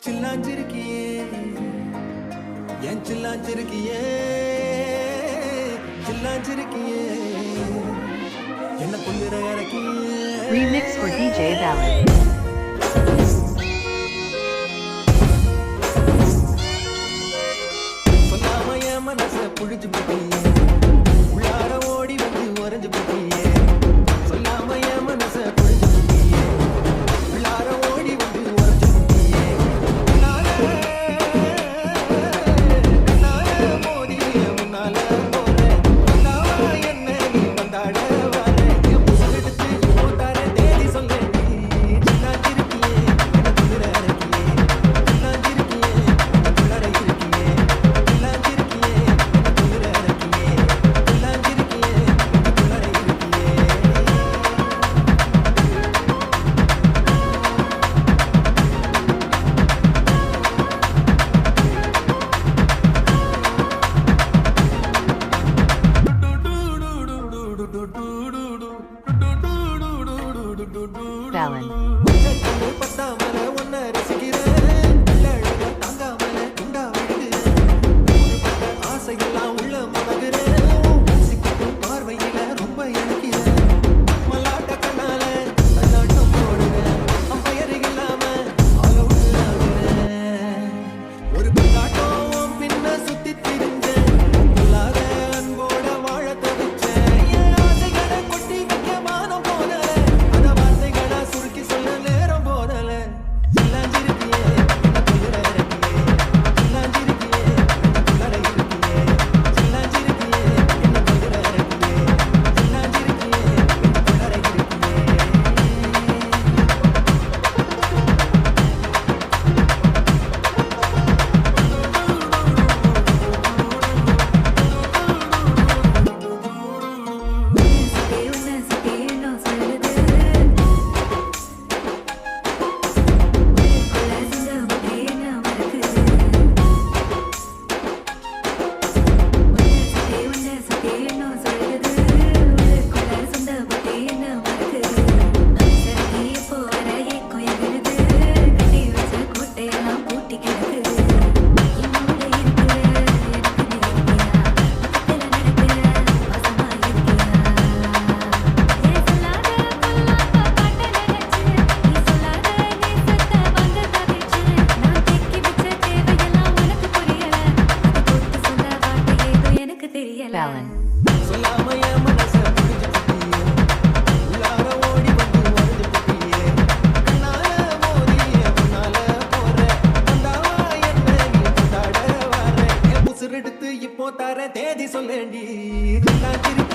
சில்லாஞ்சிருக்கியே என் சில்லாஞ்சிருக்கியே சில்லாஞ்சிருக்கியே என்ன கொள்ளுற இறக்கியே. Remix for DJ Valen. சொல்லாம என் மனச புழிஞ்சு போட்டியே, உள்ளார ஓடி வந்து உறைஞ்சு போட்டியே. சொல்லாம என் மனச புழிஞ்சு போட்டியே, உள்ளார ஓடி வந்து உறைஞ்சு போட்டியே. நானே மோதிய முன்னால போறேன், நானா என்ன நீ வந்தாட வரேன். என் புசலெடுத்து போட்டார தேடி சொல்ல நீ சில்லாஞ்சிருக்கியே என்ன குளிர இறக்கியே. சில்லாஞ்சிருக்கியே என்ன குளிர இருக்கியே. சில்லாஞ்சிருக்கியே என்ன குளிர இறக்கியே. சில்லாஞ்சிருக்கியே என்ன குளிர இருக்கியே. Valen. பத்தாமல ஒன்ன ரசிக்கிறேன், அழக தாங்காமல குண்டா விழுகிறேன். ஆசையெல்லாம் உள்ள மனகிறேன், சிக்கும் பார்வையில ரொம்ப இழக்கிறேன். மல்லாட்ட கண்ணால தள்ளாட்டம் போடுறேன், அம்பயர் இல்லாம ஆல் அவுட் ஆகுறேன். ஒரு கொண்டாட்டம் பின்ன சுத்தி திரிஞ்சேன், கொல்லாத அன்போட வாழ தவிச்சேன். என் ஆசைகளை கொட்டி வைக்க மானம் போதல, அந்த வார்த்தைகளை சுருக்கி சொல்ல நேரம் போதல. சில்லாஞ்சிருக்கியே என்ன குளிர இறக்கியே. சில்லாஞ்சிருக்கியே என்ன குளிர இருக்கியே. சில்லாஞ்சிருக்கியே என்ன குளிர இறக்கியே. சில்லாஞ்சிருக்கியே என்ன குளிர இருக்கியே. Valen. சொல்லாம என் மனச புரிஞ்சு போட்டியே, உள்ளார ஓடி வந்து உறைஞ்சு போட்டியே. கண்ணால மோதிய முன்னால போறேன், வந்தாவா என்ன நீ கொண்டாட வரேன். என் உசுரெடுத்து இப்போ தர தேதி சொல்லேண்டி. சில்லாஞ்சிருக்கியே